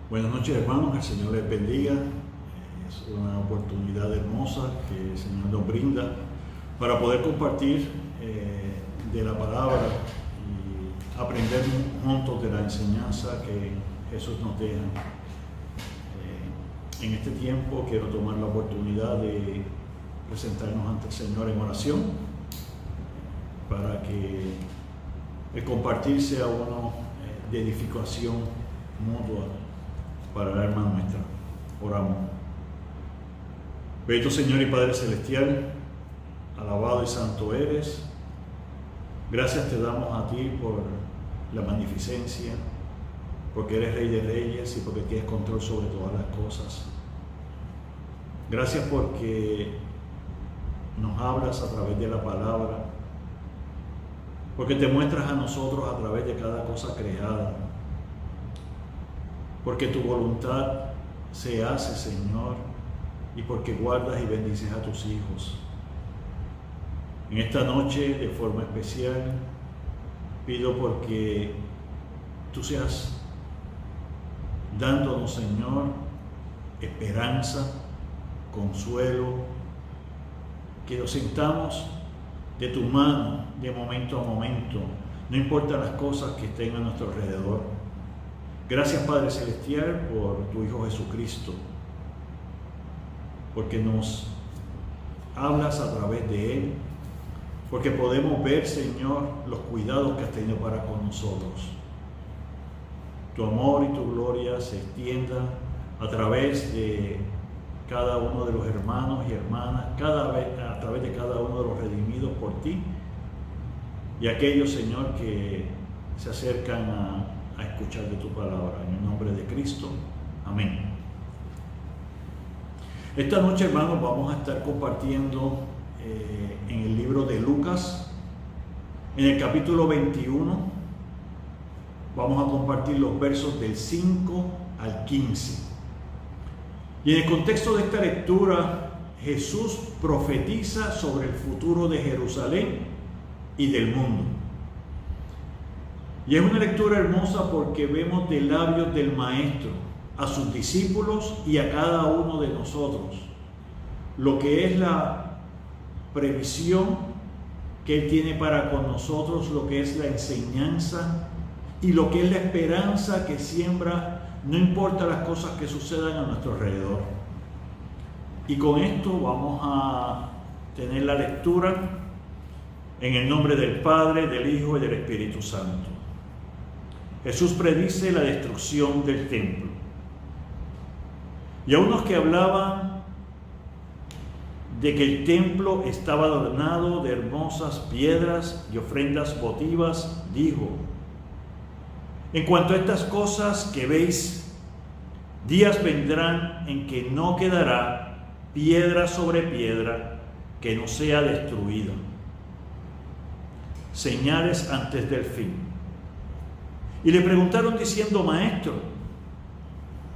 Buenas noches, hermanos, que el Señor les bendiga. Es una oportunidad hermosa que el Señor nos brinda para poder compartir de la palabra y aprender juntos de la enseñanza que Jesús nos deja. En este tiempo quiero tomar la oportunidad de presentarnos ante el Señor en oración para que el compartir sea uno de edificación mutua para el alma nuestra. Oramos. Bendito Señor y Padre Celestial, alabado y santo eres. Gracias te damos a ti por la magnificencia, porque eres Rey de Reyes y porque tienes control sobre todas las cosas. Gracias porque nos hablas a través de la palabra, porque te muestras a nosotros a través de cada cosa creada, porque tu voluntad se hace, Señor, y porque guardas y bendices a tus hijos. En esta noche, de forma especial, pido porque tú seas dándonos, Señor, esperanza, consuelo, que nos sintamos de tu mano de momento a momento, no importa las cosas que estén a nuestro alrededor. Gracias, Padre Celestial, por tu Hijo Jesucristo, porque nos hablas a través de Él, porque podemos ver, Señor, los cuidados que has tenido para con nosotros. Tu amor y tu gloria se extienda a través de cada uno de los hermanos y hermanas, a través de cada uno de los redimidos por ti, y aquellos, Señor, que se acercan a escuchar de tu palabra. En el nombre de Cristo. Amén. Esta noche, hermanos, vamos a estar compartiendo en el libro de Lucas, en el capítulo 21. Vamos a compartir los versos del 5 al 15. Y en el contexto de esta lectura, Jesús profetiza sobre el futuro de Jerusalén y del mundo. Y es una lectura hermosa porque vemos de labios del Maestro a sus discípulos y a cada uno de nosotros lo que es la previsión que Él tiene para con nosotros, lo que es la enseñanza y lo que es la esperanza que siembra, no importa las cosas que sucedan a nuestro alrededor. Y con esto vamos a tener la lectura en el nombre del Padre, del Hijo y del Espíritu Santo. Jesús predice la destrucción del templo. Y a unos que hablaban de que el templo estaba adornado de hermosas piedras y ofrendas votivas, dijo: en cuanto a estas cosas que veis, días vendrán en que no quedará piedra sobre piedra que no sea destruida. Señales antes del fin. Y le preguntaron diciendo: Maestro,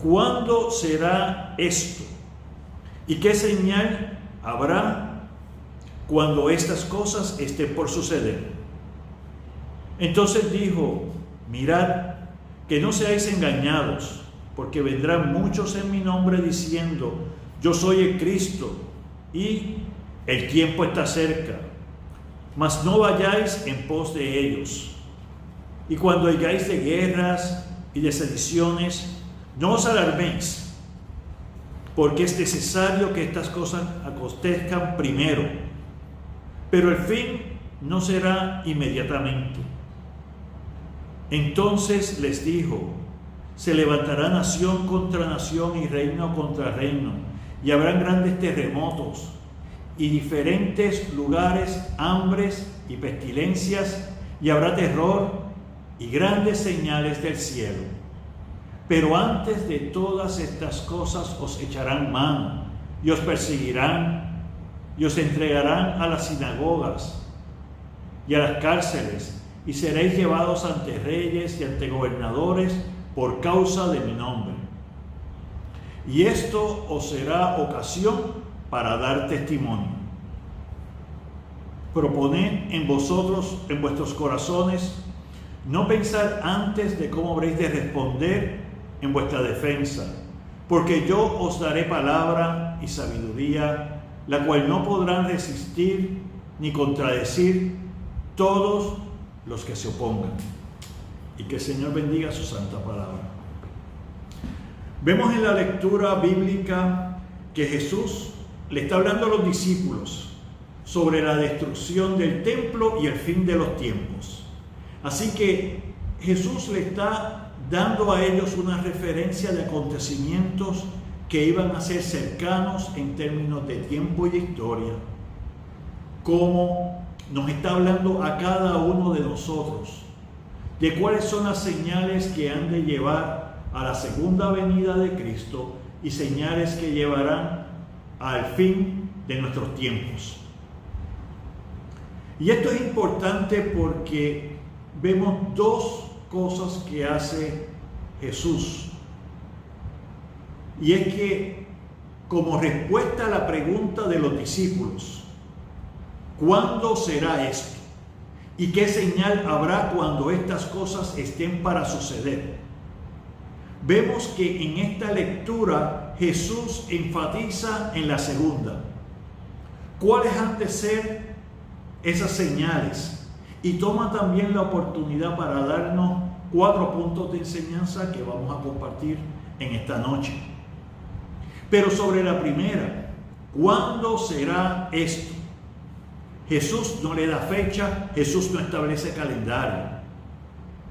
¿cuándo será esto? ¿Y qué señal habrá cuando estas cosas estén por suceder? Entonces dijo: mirad, que no seáis engañados, porque vendrán muchos en mi nombre diciendo: yo soy el Cristo, y el tiempo está cerca. Mas no vayáis en pos de ellos. Y cuando oigáis de guerras y de sediciones, no os alarméis, porque es necesario que estas cosas acontezcan primero, pero el fin no será inmediatamente. Entonces les dijo: se levantará nación contra nación y reino contra reino, y habrán grandes terremotos y diferentes lugares, hambres y pestilencias, y habrá terror y grandes señales del cielo. Pero antes de todas estas cosas os echarán mano, y os perseguirán, y os entregarán a las sinagogas y a las cárceles, y seréis llevados ante reyes y ante gobernadores por causa de mi nombre. Y esto os será ocasión para dar testimonio. Proponed en vosotros, en vuestros corazones, no pensar antes de cómo habréis de responder en vuestra defensa, porque yo os daré palabra y sabiduría, la cual no podrán resistir ni contradecir todos los que se opongan. Y que el Señor bendiga su santa palabra. Vemos en la lectura bíblica que Jesús le está hablando a los discípulos sobre la destrucción del templo y el fin de los tiempos. Así que Jesús le está dando a ellos una referencia de acontecimientos que iban a ser cercanos en términos de tiempo y de historia, como nos está hablando a cada uno de nosotros de cuáles son las señales que han de llevar a la segunda venida de Cristo y señales que llevarán al fin de nuestros tiempos. Y esto es importante porque vemos dos cosas que hace Jesús. Y es que, como respuesta a la pregunta de los discípulos, ¿cuándo será esto? ¿Y qué señal habrá cuando estas cosas estén para suceder? Vemos que en esta lectura Jesús enfatiza en la segunda. ¿Cuáles han de ser esas señales? Y toma también la oportunidad para darnos 4 puntos de enseñanza que vamos a compartir en esta noche. Pero sobre la primera, ¿cuándo será esto? Jesús no le da fecha, Jesús no establece calendario.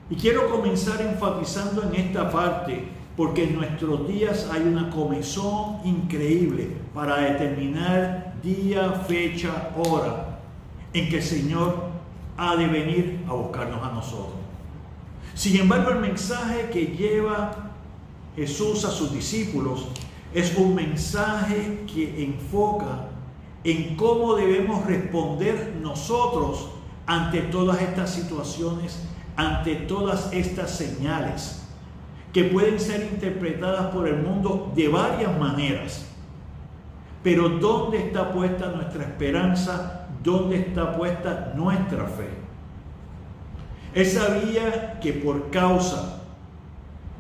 Y quiero comenzar enfatizando en esta parte, porque en nuestros días hay una comezón increíble para determinar día, fecha, hora, en que el Señor ha de venir a buscarnos a nosotros. Sin embargo, el mensaje que lleva Jesús a sus discípulos es un mensaje que enfoca en cómo debemos responder nosotros ante todas estas situaciones, ante todas estas señales, que pueden ser interpretadas por el mundo de varias maneras. Pero ¿dónde está puesta nuestra esperanza? ¿Dónde está puesta nuestra fe? Él sabía que por causa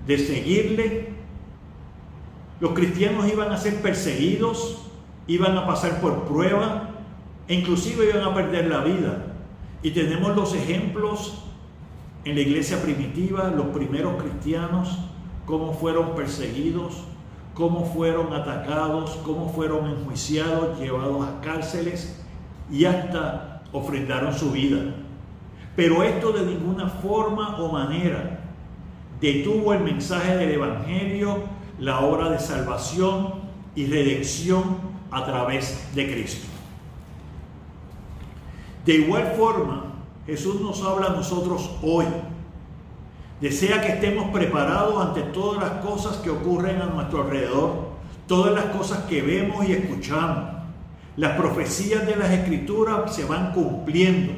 de seguirle, los cristianos iban a ser perseguidos, iban a pasar por prueba e inclusive iban a perder la vida. Y tenemos los ejemplos en la iglesia primitiva, los primeros cristianos, cómo fueron perseguidos, cómo fueron atacados, cómo fueron enjuiciados, llevados a cárceles y hasta ofrendaron su vida. Pero esto de ninguna forma o manera detuvo el mensaje del Evangelio, la obra de salvación y redención a través de Cristo. De igual forma, Jesús nos habla a nosotros hoy. Desea que estemos preparados ante todas las cosas que ocurren a nuestro alrededor, todas las cosas que vemos y escuchamos. Las profecías de las Escrituras se van cumpliendo.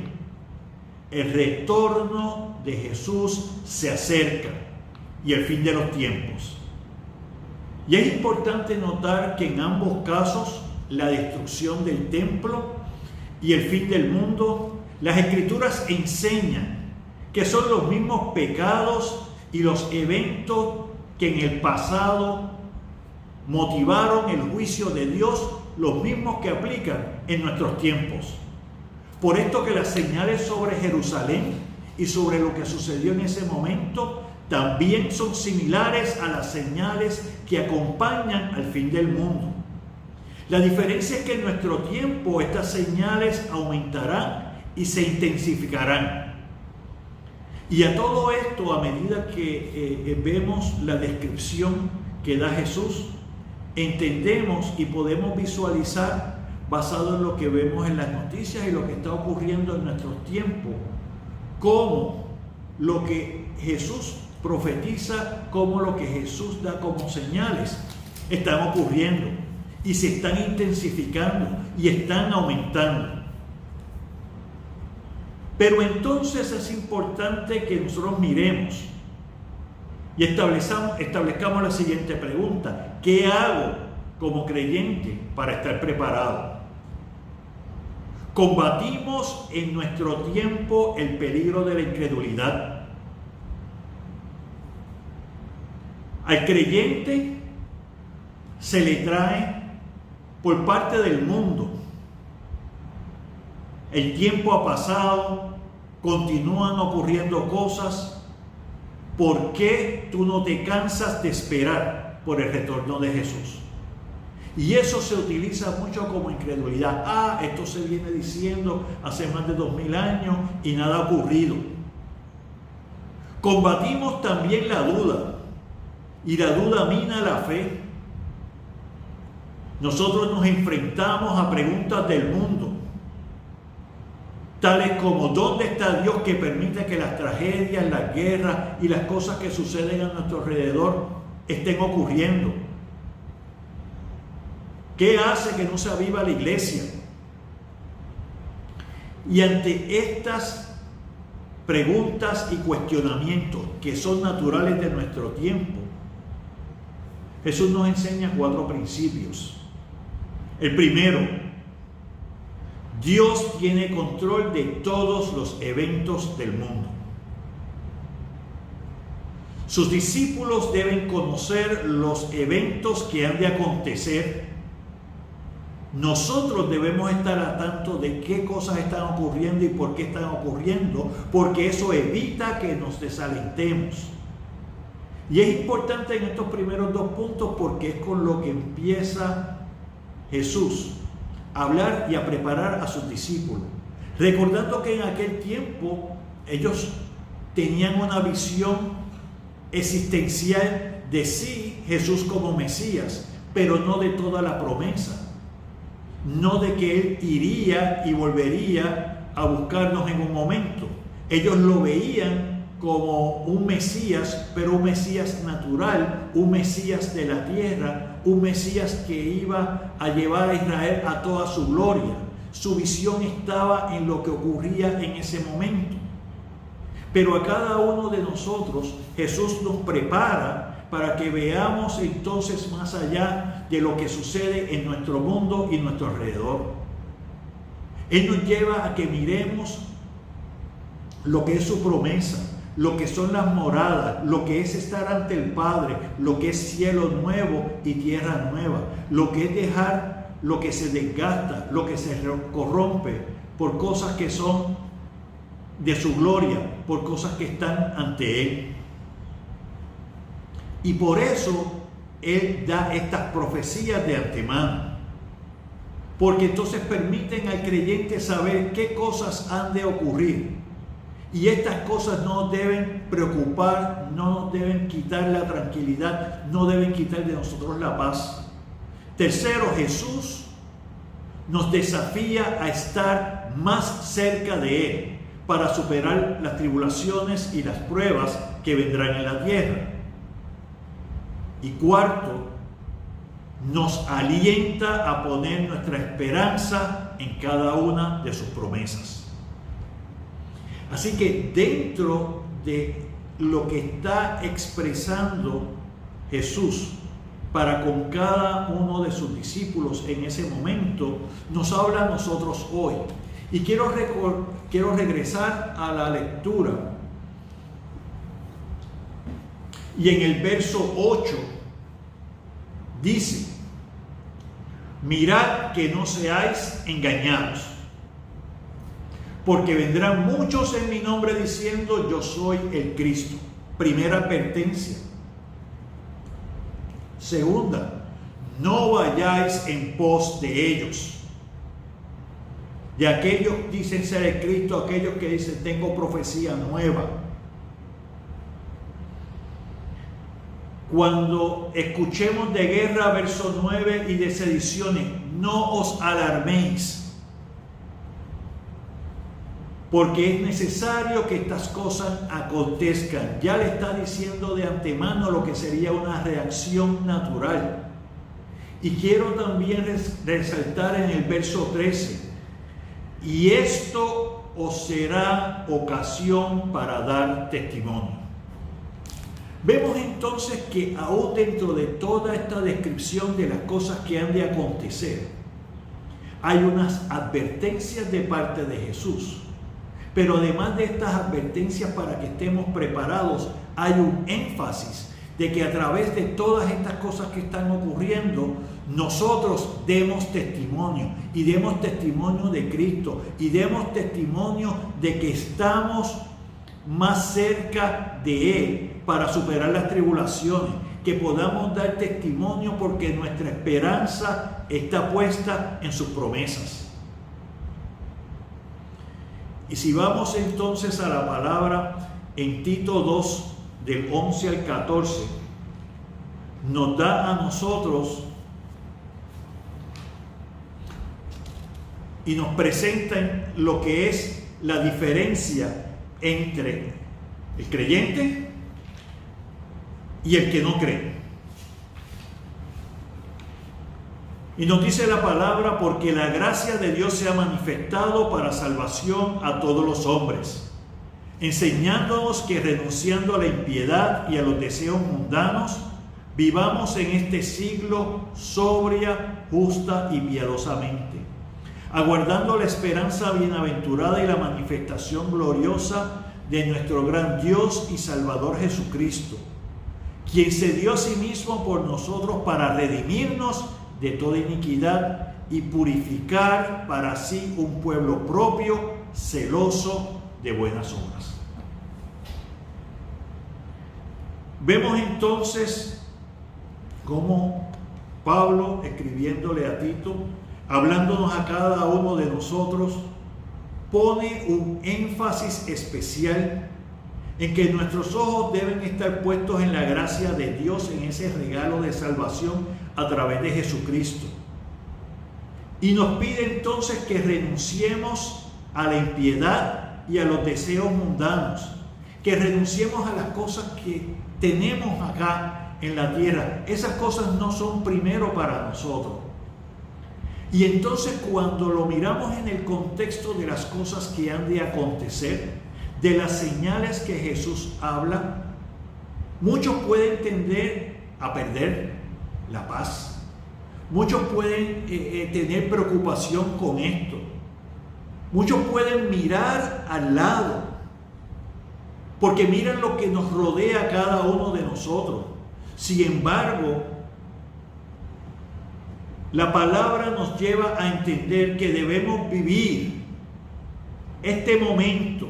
El retorno de Jesús se acerca y el fin de los tiempos. Y es importante notar que en ambos casos, la destrucción del templo y el fin del mundo, las Escrituras enseñan que son los mismos pecados y los eventos que en el pasado motivaron el juicio de Dios, los mismos que aplican en nuestros tiempos. Por esto que las señales sobre Jerusalén y sobre lo que sucedió en ese momento también son similares a las señales que acompañan al fin del mundo. La diferencia es que en nuestro tiempo estas señales aumentarán y se intensificarán. Y a todo esto, a medida que vemos la descripción que da Jesús, entendemos y podemos visualizar, basado en lo que vemos en las noticias y lo que está ocurriendo en nuestros tiempos, cómo lo que Jesús profetiza, cómo lo que Jesús da como señales están ocurriendo y se están intensificando y están aumentando. Pero entonces es importante que nosotros miremos y establezcamos la siguiente pregunta: ¿qué hago como creyente para estar preparado? Combatimos en nuestro tiempo el peligro de la incredulidad. Al creyente se le trae por parte del mundo. El tiempo ha pasado, continúan ocurriendo cosas. ¿Por qué tú no te cansas de esperar por el retorno de Jesús? Y eso se utiliza mucho como incredulidad. Esto se viene diciendo hace más de 2000 años y nada ha ocurrido. Combatimos también la duda, y la duda mina la fe. Nosotros nos enfrentamos a preguntas del mundo, tales como: ¿dónde está Dios que permite que las tragedias, las guerras y las cosas que suceden a nuestro alrededor estén ocurriendo? ¿Qué hace que no se aviva la iglesia? Y ante estas preguntas y cuestionamientos que son naturales de nuestro tiempo, Jesús nos enseña 4 principios. El primero: Dios tiene control de todos los eventos del mundo. Sus discípulos deben conocer los eventos que han de acontecer. Nosotros debemos estar al tanto de qué cosas están ocurriendo y por qué están ocurriendo, porque eso evita que nos desalentemos. Y es importante en estos primeros 2 puntos porque es con lo que empieza Jesús a hablar y a preparar a sus discípulos, recordando que en aquel tiempo ellos tenían una visión existencial de sí, Jesús como Mesías, pero no de toda la promesa. No de que Él iría y volvería a buscarnos en un momento. Ellos lo veían como un Mesías, pero un Mesías natural, un Mesías de la tierra, un Mesías que iba a llevar a Israel a toda su gloria. Su visión estaba en lo que ocurría en ese momento. Pero a cada uno de nosotros Jesús nos prepara para que veamos entonces más allá de lo que sucede en nuestro mundo y nuestro alrededor. Él nos lleva a que miremos lo que es su promesa, lo que son las moradas, lo que es estar ante el Padre, lo que es cielo nuevo y tierra nueva, lo que es dejar lo que se desgasta, lo que se corrompe por cosas que son de su gloria, por cosas que están ante Él. Y por eso Él da estas profecías de antemano, porque entonces permiten al creyente saber qué cosas han de ocurrir. Y estas cosas no nos deben preocupar, no nos deben quitar la tranquilidad, no deben quitar de nosotros la paz. Tercero, Jesús nos desafía a estar más cerca de Él para superar las tribulaciones y las pruebas que vendrán en la tierra. Y cuarto, nos alienta a poner nuestra esperanza en cada una de sus promesas. Así que dentro de lo que está expresando Jesús para con cada uno de sus discípulos en ese momento, nos habla a nosotros hoy. Y quiero regresar a la lectura. Y en el verso 8 dice: mirad que no seáis engañados, porque vendrán muchos en mi nombre diciendo yo soy el Cristo. Primera advertencia. Segunda, no vayáis en pos de ellos. De aquellos que dicen ser el Cristo, aquellos que dicen tengo profecía nueva. Cuando escuchemos de guerra, verso 9, y de sediciones, no os alarméis, porque es necesario que estas cosas acontezcan. Ya le está diciendo de antemano lo que sería una reacción natural. Y quiero también resaltar en el verso 13, y esto os será ocasión para dar testimonio. Vemos entonces que aún dentro de toda esta descripción de las cosas que han de acontecer, hay unas advertencias de parte de Jesús. Pero además de estas advertencias para que estemos preparados, hay un énfasis de que a través de todas estas cosas que están ocurriendo, nosotros demos testimonio, y demos testimonio de Cristo, y demos testimonio de que estamos más cerca de Él para superar las tribulaciones, que podamos dar testimonio porque nuestra esperanza está puesta en sus promesas. Y si vamos entonces a la palabra en Tito 2, del 11 al 14, nos da a nosotros y nos presenta lo que es la diferencia entre el creyente y el que no cree. Y nos dice la palabra: porque la gracia de Dios se ha manifestado para salvación a todos los hombres, enseñándonos que renunciando a la impiedad y a los deseos mundanos, vivamos en este siglo sobria, justa y piadosamente, aguardando la esperanza bienaventurada y la manifestación gloriosa de nuestro gran Dios y Salvador Jesucristo, quien se dio a sí mismo por nosotros para redimirnos de toda iniquidad y purificar para sí un pueblo propio, celoso de buenas obras. Vemos entonces cómo Pablo, escribiéndole a Tito, hablándonos a cada uno de nosotros, pone un énfasis especial en que nuestros ojos deben estar puestos en la gracia de Dios, en ese regalo de salvación a través de Jesucristo. Y nos pide entonces que renunciemos a la impiedad y a los deseos mundanos, que renunciemos a las cosas que tenemos acá en la tierra. Esas cosas no son primero para nosotros. Y entonces, cuando lo miramos en el contexto de las cosas que han de acontecer, de las señales que Jesús habla, muchos pueden tender a perder la paz. Muchos pueden tener preocupación con esto. Muchos pueden mirar al lado, porque miran lo que nos rodea a cada uno de nosotros. Sin embargo, la palabra nos lleva a entender que debemos vivir este momento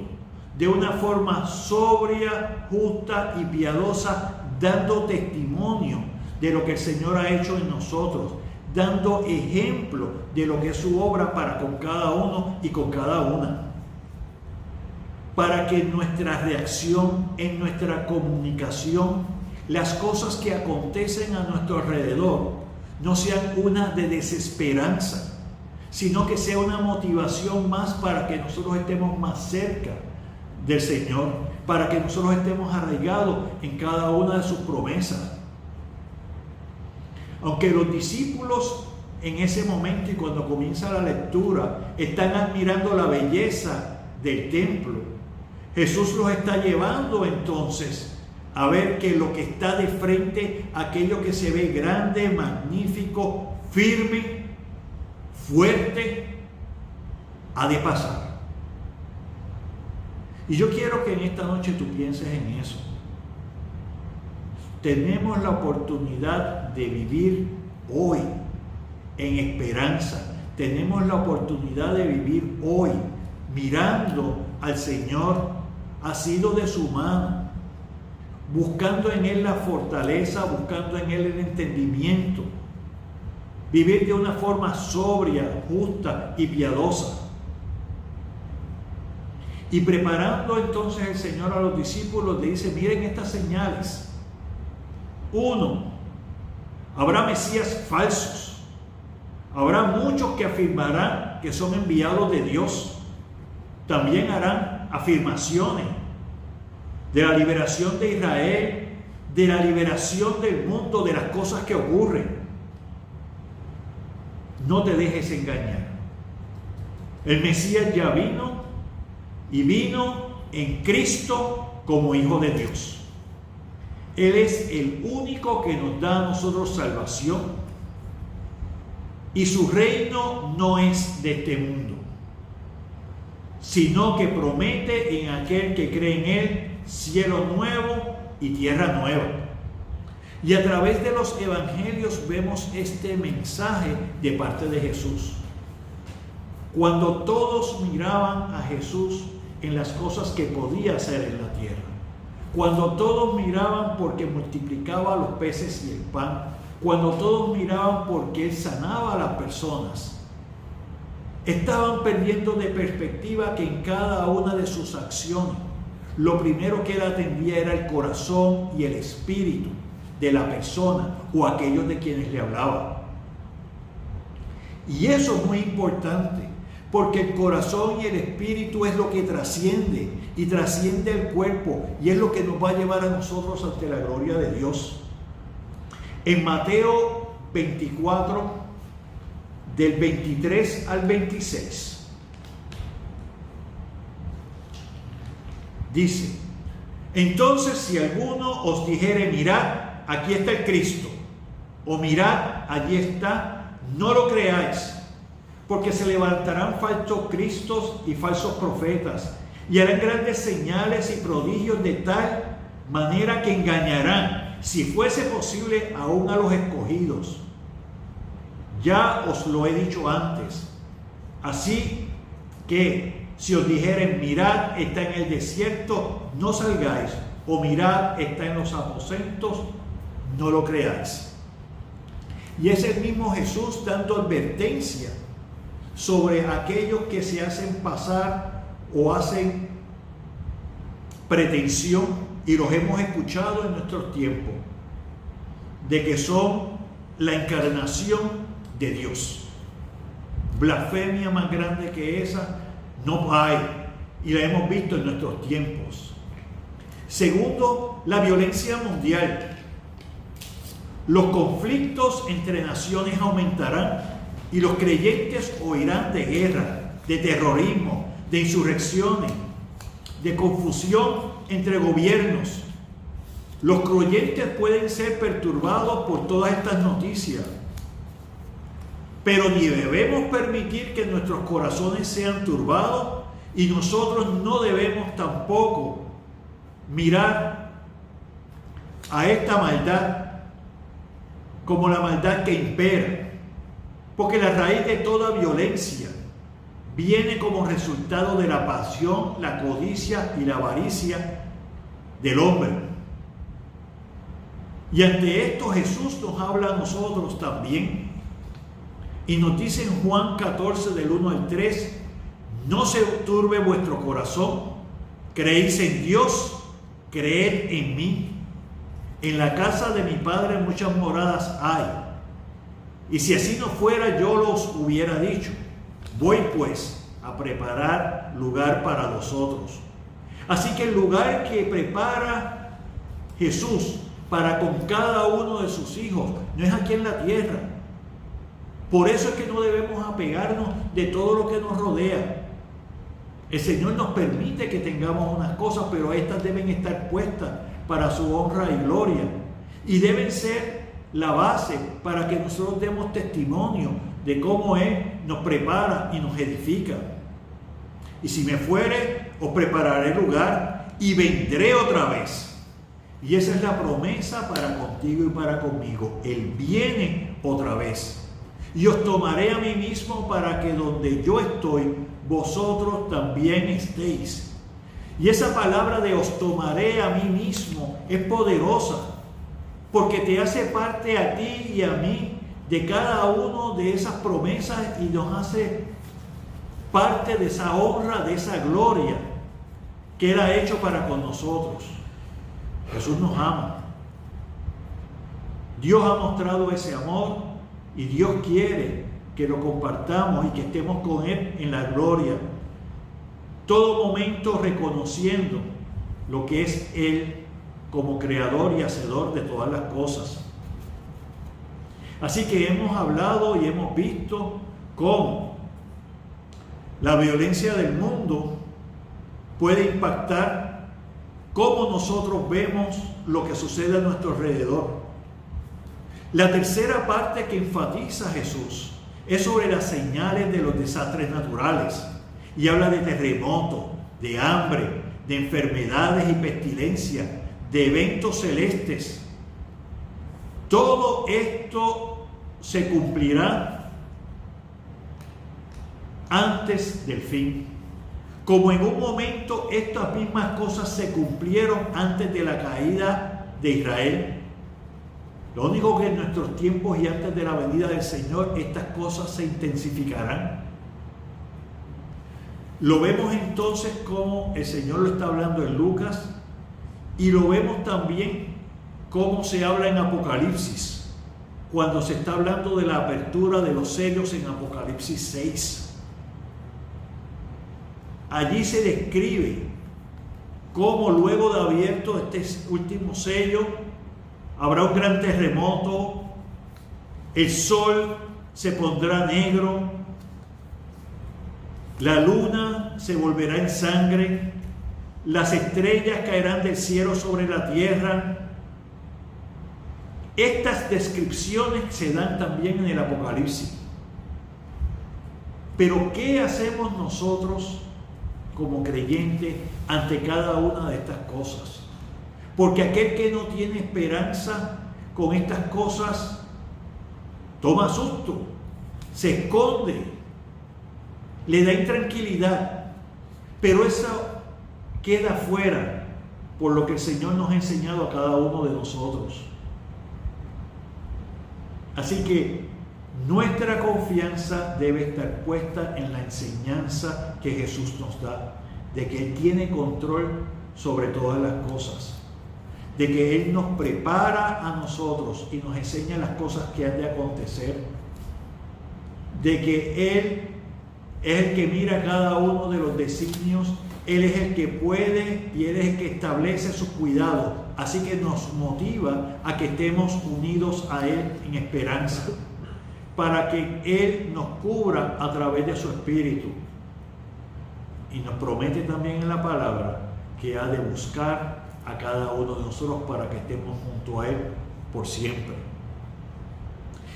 de una forma sobria, justa y piadosa, dando testimonio de lo que el Señor ha hecho en nosotros, dando ejemplo de lo que es su obra para con cada uno y con cada una, para que en nuestra reacción, en nuestra comunicación, las cosas que acontecen a nuestro alrededor no sean una de desesperanza, sino que sea una motivación más para que nosotros estemos más cerca del Señor, para que nosotros estemos arraigados en cada una de sus promesas. Aunque los discípulos en ese momento y cuando comienza la lectura están admirando la belleza del templo, Jesús los está llevando entonces a ver que lo que está de frente, aquello que se ve grande, magnífico, firme, fuerte, ha de pasar. Y yo quiero que en esta noche tú pienses en eso. Tenemos la oportunidad de vivir hoy en esperanza. Tenemos la oportunidad de vivir hoy mirando al Señor, asido de su mano, buscando en Él la fortaleza, buscando en Él el entendimiento. Vivir de una forma sobria, justa y piadosa. Y preparando entonces el Señor a los discípulos, le dice: miren estas señales. 1, habrá mesías falsos. Habrá muchos que afirmarán que son enviados de Dios. También harán afirmaciones de la liberación de Israel, de la liberación del mundo, de las cosas que ocurren. No te dejes engañar. El Mesías ya vino, y vino en Cristo como Hijo de Dios. Él es el único que nos da a nosotros salvación, y su reino no es de este mundo, sino que promete en aquel que cree en Él cielo nuevo y tierra nueva. Y a través de los evangelios vemos este mensaje de parte de Jesús. Cuando todos miraban a Jesús en las cosas que podía hacer en la tierra, cuando todos miraban porque multiplicaba los peces y el pan, cuando todos miraban porque Él sanaba a las personas, estaban perdiendo de perspectiva que en cada una de sus acciones, lo primero que Él atendía era el corazón y el espíritu de la persona o aquellos de quienes le hablaba. Y eso es muy importante, porque el corazón y el espíritu es lo que trasciende y trasciende el cuerpo, y es lo que nos va a llevar a nosotros ante la gloria de Dios. En Mateo 24, del 23 al 26, dice: entonces si alguno os dijere, mirad, aquí está el Cristo, o mirad, allí está, no lo creáis, porque se levantarán falsos cristos y falsos profetas, y harán grandes señales y prodigios de tal manera que engañarán, si fuese posible, aún a los escogidos. Ya os lo he dicho antes. Así que si os dijeren, mirad, está en el desierto, no salgáis, o mirad, está en los aposentos, no lo creáis. Y es el mismo Jesús dando advertencia sobre aquellos que se hacen pasar o hacen pretensión, y los hemos escuchado en nuestros tiempos, de que son la encarnación de Dios. Blasfemia más grande que esa no hay, y la hemos visto en nuestros tiempos. Segundo, la violencia mundial. Los conflictos entre naciones aumentarán, y los creyentes oirán de guerra, de terrorismo, de insurrecciones, de confusión entre gobiernos. Los creyentes pueden ser perturbados por todas estas noticias, pero ni debemos permitir que nuestros corazones sean turbados, y nosotros no debemos tampoco mirar a esta maldad como la maldad que impera, porque la raíz de toda violencia viene como resultado de la pasión, la codicia y la avaricia del hombre. Y ante esto Jesús nos habla a nosotros también, y nos dice en Juan 14 del 1 al 3: no se turbe vuestro corazón, creéis en Dios, creed en mí. En la casa de mi Padre muchas moradas hay, y si así no fuera, yo los hubiera dicho. Voy pues a preparar lugar para vosotros. Así que el lugar que prepara Jesús para con cada uno de sus hijos no es aquí en la tierra. Por eso es que no debemos apegarnos de todo lo que nos rodea. El Señor nos permite que tengamos unas cosas, pero estas deben estar puestas para su honra y gloria, y deben ser la base para que nosotros demos testimonio de cómo Él nos prepara y nos edifica. Y si me fuere, os prepararé lugar y vendré otra vez. Y esa es la promesa para contigo y para conmigo. Él viene otra vez. Y os tomaré a mí mismo, para que donde yo estoy, vosotros también estéis. Y esa palabra de os tomaré a mí mismo es poderosa, porque te hace parte a ti y a mí de cada uno de esas promesas, y nos hace parte de esa honra, de esa gloria que Él ha hecho para con nosotros. Jesús nos ama. Dios ha mostrado ese amor, y Dios quiere que lo compartamos y que estemos con Él en la gloria. Todo momento reconociendo lo que es Él como creador y hacedor de todas las cosas. Así que hemos hablado y hemos visto cómo la violencia del mundo puede impactar cómo nosotros vemos lo que sucede a nuestro alrededor. La tercera parte que enfatiza Jesús es sobre las señales de los desastres naturales, y habla de terremotos, de hambre, de enfermedades y pestilencias, de eventos celestes. Todo esto se cumplirá antes del fin. Como en un momento estas mismas cosas se cumplieron antes de la caída de Israel. Lo único que en nuestros tiempos y antes de la venida del Señor, estas cosas se intensificarán. Lo vemos entonces como el Señor lo está hablando en Lucas, y lo vemos también como se habla en Apocalipsis, cuando se está hablando de la apertura de los sellos en Apocalipsis 6. Allí se describe cómo luego de abierto este último sello, habrá un gran terremoto, el sol se pondrá negro, la luna se volverá en sangre, las estrellas caerán del cielo sobre la tierra. Estas descripciones se dan también en el Apocalipsis. Pero ¿qué hacemos nosotros como creyentes ante cada una de estas cosas? Porque aquel que no tiene esperanza con estas cosas toma susto, se esconde, le da intranquilidad, pero eso queda fuera por lo que el Señor nos ha enseñado a cada uno de nosotros. Así que nuestra confianza debe estar puesta en la enseñanza que Jesús nos da, de que Él tiene control sobre todas las cosas, de que Él nos prepara a nosotros y nos enseña las cosas que han de acontecer, de que Él es el que mira cada uno de los designios, Él es el que puede y Él es el que establece sus cuidados, así que nos motiva a que estemos unidos a Él en esperanza, para que Él nos cubra a través de su Espíritu. Y nos promete también en la palabra que ha de buscar a cada uno de nosotros para que estemos junto a Él por siempre.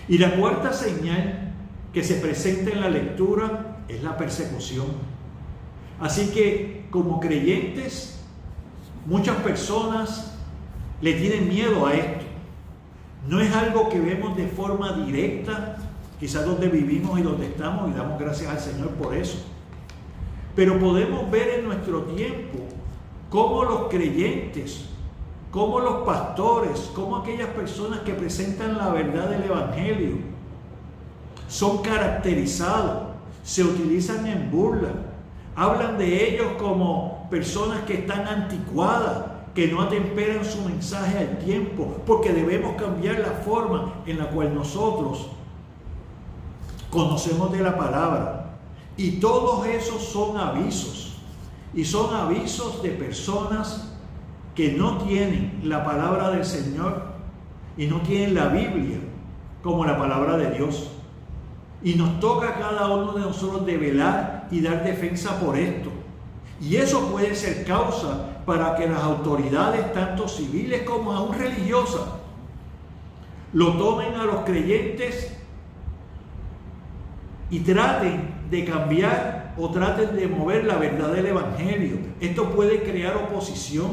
Y la cuarta señal que se presenta en la lectura es la persecución. Así que como creyentes, muchas personas le tienen miedo a esto. No es algo que vemos de forma directa, quizás donde vivimos y donde estamos, y damos gracias al Señor por eso. Pero podemos ver en nuestro tiempo cómo los creyentes, cómo los pastores, cómo aquellas personas que presentan la verdad del Evangelio son caracterizados, se utilizan en burla, hablan de ellos como personas que están anticuadas, que no atemperan su mensaje al tiempo, porque debemos cambiar la forma en la cual nosotros conocemos de la palabra. Y todos esos son avisos, y son avisos de personas que no tienen la palabra del Señor y no tienen la Biblia como la palabra de Dios. Y nos toca a cada uno de nosotros de velar y dar defensa por esto. Y eso puede ser causa para que las autoridades, tanto civiles como aún religiosas, lo tomen a los creyentes y traten de cambiar o traten de mover la verdad del Evangelio. Esto puede crear oposición.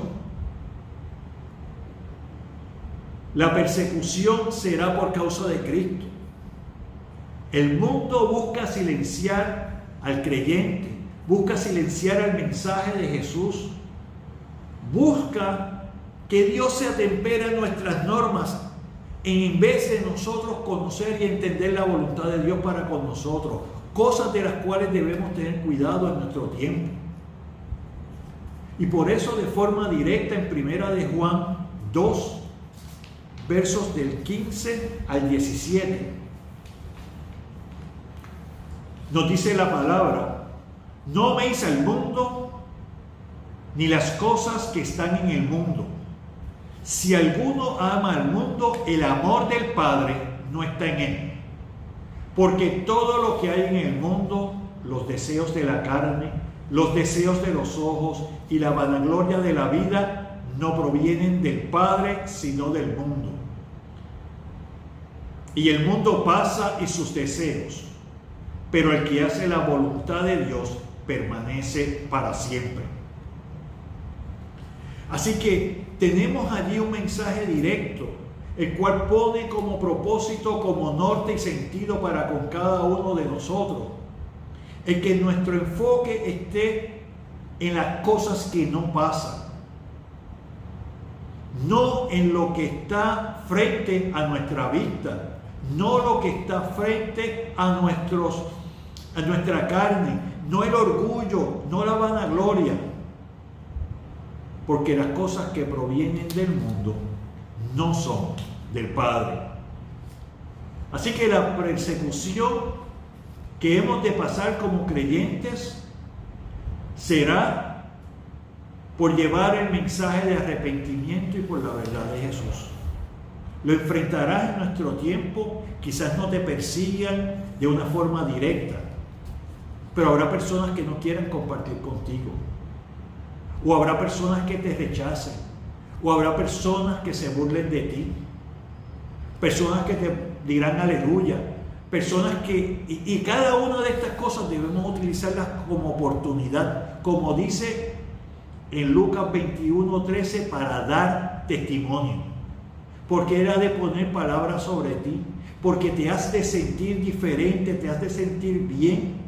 La persecución será por causa de Cristo. El mundo busca silenciar al creyente, busca silenciar el mensaje de Jesús, busca que Dios se atempere a nuestras normas en vez de nosotros conocer y entender la voluntad de Dios para con nosotros, cosas de las cuales debemos tener cuidado en nuestro tiempo. Y por eso de forma directa en Primera de Juan 2, versos del 15 al 17, nos dice la palabra: no améis al mundo ni las cosas que están en el mundo. Si alguno ama al mundo, el amor del Padre no está en él. Porque todo lo que hay en el mundo, los deseos de la carne, los deseos de los ojos y la vanagloria de la vida, no provienen del Padre, sino del mundo. Y el mundo pasa y sus deseos, pero el que hace la voluntad de Dios permanece para siempre. Así que tenemos allí un mensaje directo el cual pone como propósito, como norte y sentido para con cada uno de nosotros. El que nuestro enfoque esté en las cosas que no pasan, no en lo que está frente a nuestra vista, no lo que está frente a nuestra carne, no el orgullo, no la vanagloria, porque las cosas que provienen del mundo no son del Padre. Así que la persecución que hemos de pasar como creyentes será por llevar el mensaje de arrepentimiento y por la verdad de Jesús. Lo enfrentarás en nuestro tiempo, quizás no te persigan de una forma directa, pero habrá personas que no quieran compartir contigo, o habrá personas que te rechacen, o habrá personas que se burlen de ti, personas que te dirán aleluya, personas que, y cada una de estas cosas debemos utilizarlas como oportunidad, como dice en Lucas 21:13, para dar testimonio, porque era de poner palabras sobre ti, porque te has de sentir diferente, te has de sentir bien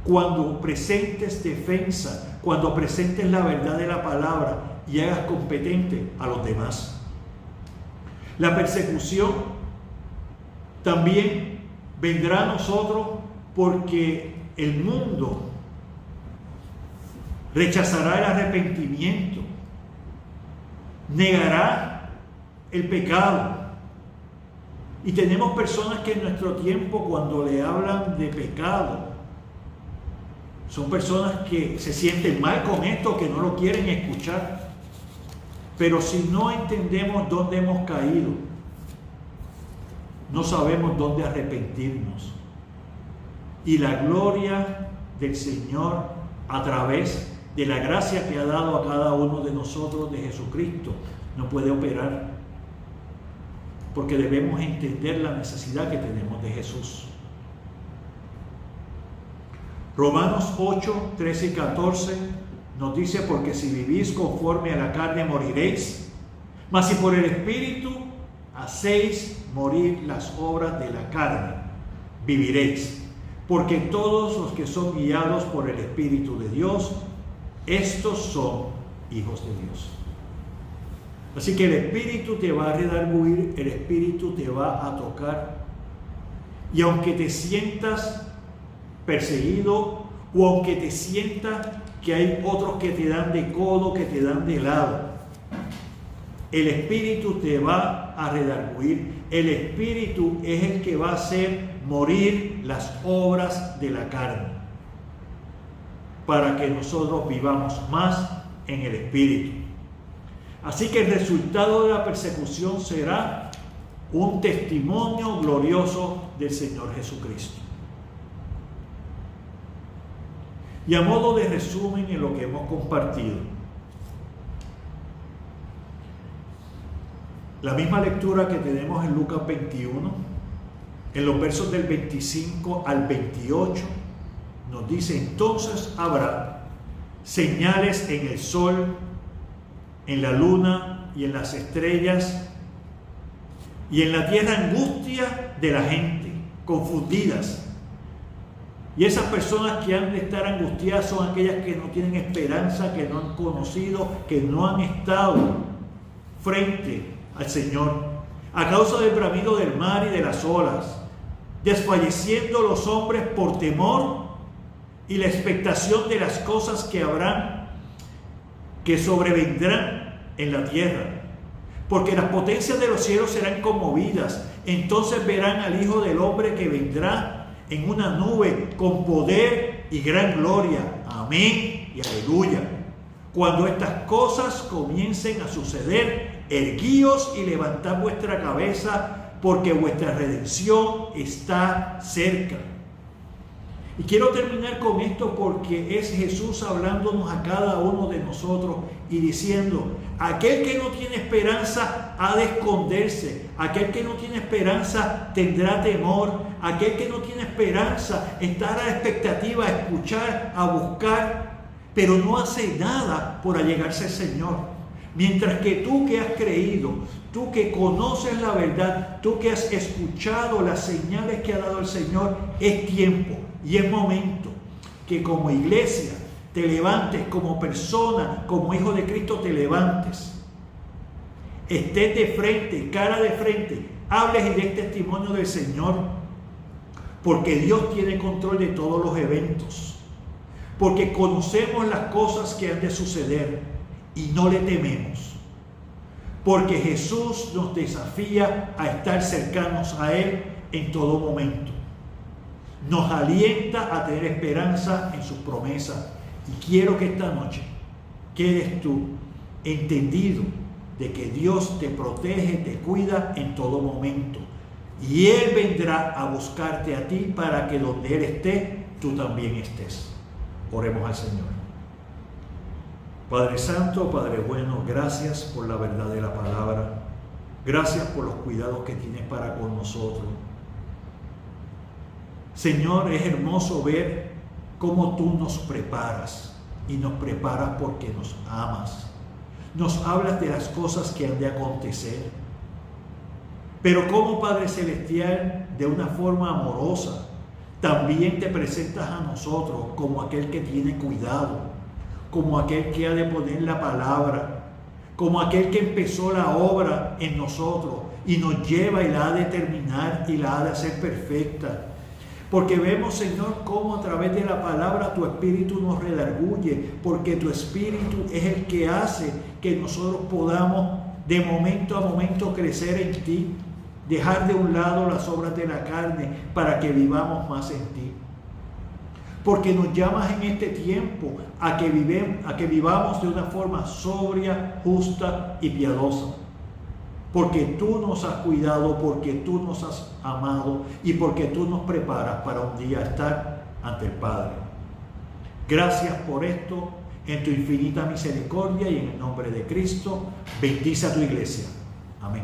cuando presentes defensa, cuando presentes la verdad de la palabra y hagas competente a los demás. La persecución también vendrá a nosotros porque el mundo rechazará el arrepentimiento, negará el pecado. Y tenemos personas que en nuestro tiempo, cuando le hablan de pecado, son personas que se sienten mal con esto, que no lo quieren escuchar. Pero si no entendemos dónde hemos caído, no sabemos dónde arrepentirnos. Y la gloria del Señor, a través de la gracia que ha dado a cada uno de nosotros de Jesucristo, no puede operar, porque debemos entender la necesidad que tenemos de Jesús. Romanos 8, 13 y 14 nos dice: porque si vivís conforme a la carne moriréis, mas si por el Espíritu hacéis morir las obras de la carne, viviréis. Porque todos los que son guiados por el Espíritu de Dios, estos son hijos de Dios. Así que el Espíritu te va a redarguir, el Espíritu te va a tocar. Y aunque te sientas perseguido, o aunque te sientas que hay otros que te dan de codo, que te dan de lado, el Espíritu te va a redarguir. El Espíritu es el que va a hacer morir las obras de la carne, para que nosotros vivamos más en el Espíritu. Así que el resultado de la persecución será un testimonio glorioso del Señor Jesucristo. Y a modo de resumen en lo que hemos compartido, la misma lectura que tenemos en Lucas 21, en los versos del 25 al 28, nos dice: entonces habrá señales en el sol, en la luna y en las estrellas, y en la tierra angustia de la gente, confundidas. Y esas personas que han de estar angustiadas son aquellas que no tienen esperanza, que no han conocido, que no han estado frente al Señor, a causa del bramido del mar y de las olas, desfalleciendo los hombres por temor y la expectación de las cosas que habrán, que sobrevendrán en la tierra. Porque las potencias de los cielos serán conmovidas. Entonces verán al Hijo del Hombre que vendrá en una nube con poder y gran gloria. Amén y aleluya. Cuando estas cosas comiencen a suceder, erguíos y levantad vuestra cabeza, porque vuestra redención está cerca. Y quiero terminar con esto porque es Jesús hablándonos a cada uno de nosotros y diciendo: aquel que no tiene esperanza ha de esconderse, aquel que no tiene esperanza tendrá temor, aquel que no tiene esperanza está a la expectativa, a escuchar, a buscar, pero no hace nada por allegarse al Señor. Mientras que tú que has creído, tú que conoces la verdad, tú que has escuchado las señales que ha dado el Señor, es tiempo y es momento que como iglesia te levantes, como persona, como hijo de Cristo te levantes. Estés de frente, cara de frente, hables y des testimonio del Señor, porque Dios tiene control de todos los eventos, porque conocemos las cosas que han de suceder y no le tememos, porque Jesús nos desafía a estar cercanos a Él en todo momento. Nos alienta a tener esperanza en sus promesas. Y quiero que esta noche quedes tú entendido de que Dios te protege, te cuida en todo momento. Y Él vendrá a buscarte a ti para que donde Él esté, tú también estés. Oremos al Señor. Padre Santo, Padre bueno, gracias por la verdad de la palabra. Gracias por los cuidados que tienes para con nosotros. Señor, es hermoso ver cómo tú nos preparas, y nos preparas porque nos amas. Nos hablas de las cosas que han de acontecer. Pero como Padre Celestial, de una forma amorosa, también te presentas a nosotros como aquel que tiene cuidado, como aquel que ha de poner la palabra, como aquel que empezó la obra en nosotros y nos lleva y la ha de terminar y la ha de hacer perfecta. Porque vemos, Señor, cómo a través de la palabra tu Espíritu nos redarguye, porque tu Espíritu es el que hace que nosotros podamos de momento a momento crecer en ti, dejar de un lado las obras de la carne para que vivamos más en ti. Porque nos llamas en este tiempo a que vivamos de una forma sobria, justa y piadosa. Porque tú nos has cuidado, porque tú nos has amado y porque tú nos preparas para un día estar ante el Padre. Gracias por esto, en tu infinita misericordia y en el nombre de Cristo, bendice a tu iglesia. Amén.